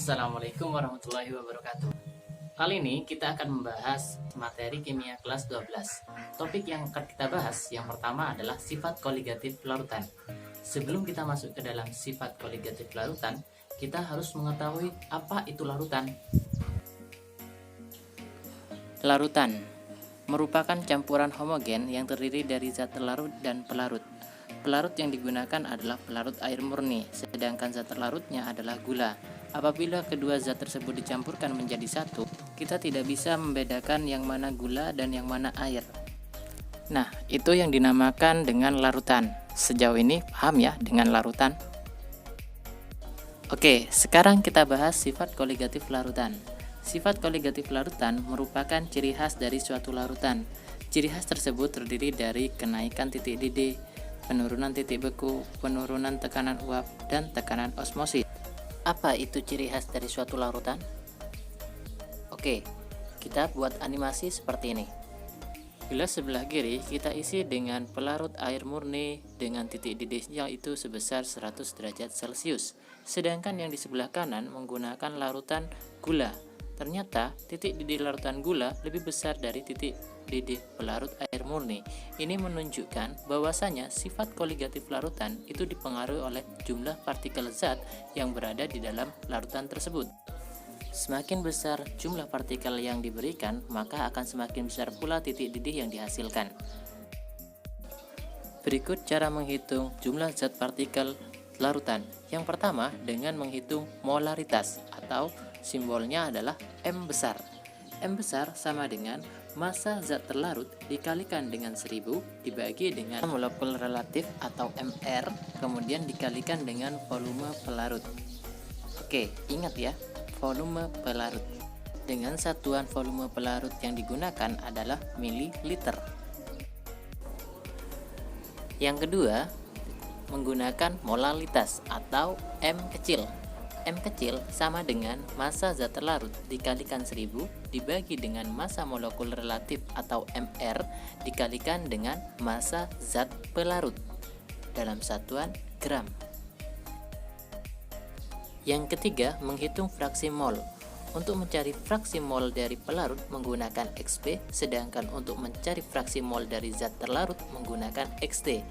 Assalamualaikum warahmatullahi wabarakatuh. Kali ini kita akan membahas materi kimia kelas 12. Topik yang akan kita bahas yang pertama adalah sifat koligatif larutan. Sebelum kita masuk ke dalam sifat koligatif larutan, kita harus mengetahui apa itu larutan. Larutan merupakan campuran homogen yang terdiri dari zat terlarut dan pelarut. Pelarut yang digunakan adalah pelarut air murni, sedangkan zat terlarutnya adalah gula. Apabila kedua zat tersebut dicampurkan menjadi satu, kita tidak bisa membedakan yang mana gula dan yang mana air. Nah, itu yang dinamakan dengan larutan. Sejauh ini paham ya dengan larutan? Oke, sekarang kita bahas sifat koligatif larutan. Sifat koligatif larutan merupakan ciri khas dari suatu larutan. Ciri khas tersebut terdiri dari kenaikan titik didih, penurunan titik beku, penurunan tekanan uap, dan tekanan osmosis. Apa itu ciri khas dari suatu larutan? Oke, kita buat animasi seperti ini. Gelas sebelah kiri kita isi dengan pelarut air murni dengan titik didihnya itu sebesar 100 derajat Celcius. Sedangkan yang di sebelah kanan menggunakan larutan gula. Ternyata titik didih larutan gula lebih besar dari titik didih pelarut air murni. Ini menunjukkan bahwasanya sifat koligatif larutan itu dipengaruhi oleh jumlah partikel zat yang berada di dalam larutan tersebut. Semakin besar jumlah partikel yang diberikan, maka akan semakin besar pula titik didih yang dihasilkan. Berikut cara menghitung jumlah zat partikel larutan. Yang pertama dengan menghitung molaritas atau simbolnya adalah M besar. M besar sama dengan massa zat terlarut dikalikan dengan 1000 dibagi dengan molekul relatif atau MR, kemudian dikalikan dengan volume pelarut. Oke, ingat ya, volume pelarut. Dengan satuan volume pelarut yang digunakan adalah mililiter. Yang kedua, menggunakan molalitas atau M kecil. M kecil sama dengan massa zat terlarut dikalikan 1000 dibagi dengan massa molekul relatif atau MR dikalikan dengan massa zat pelarut dalam satuan gram. Yang ketiga, menghitung fraksi mol. Untuk mencari fraksi mol dari pelarut menggunakan XP, sedangkan untuk mencari fraksi mol dari zat terlarut menggunakan XT.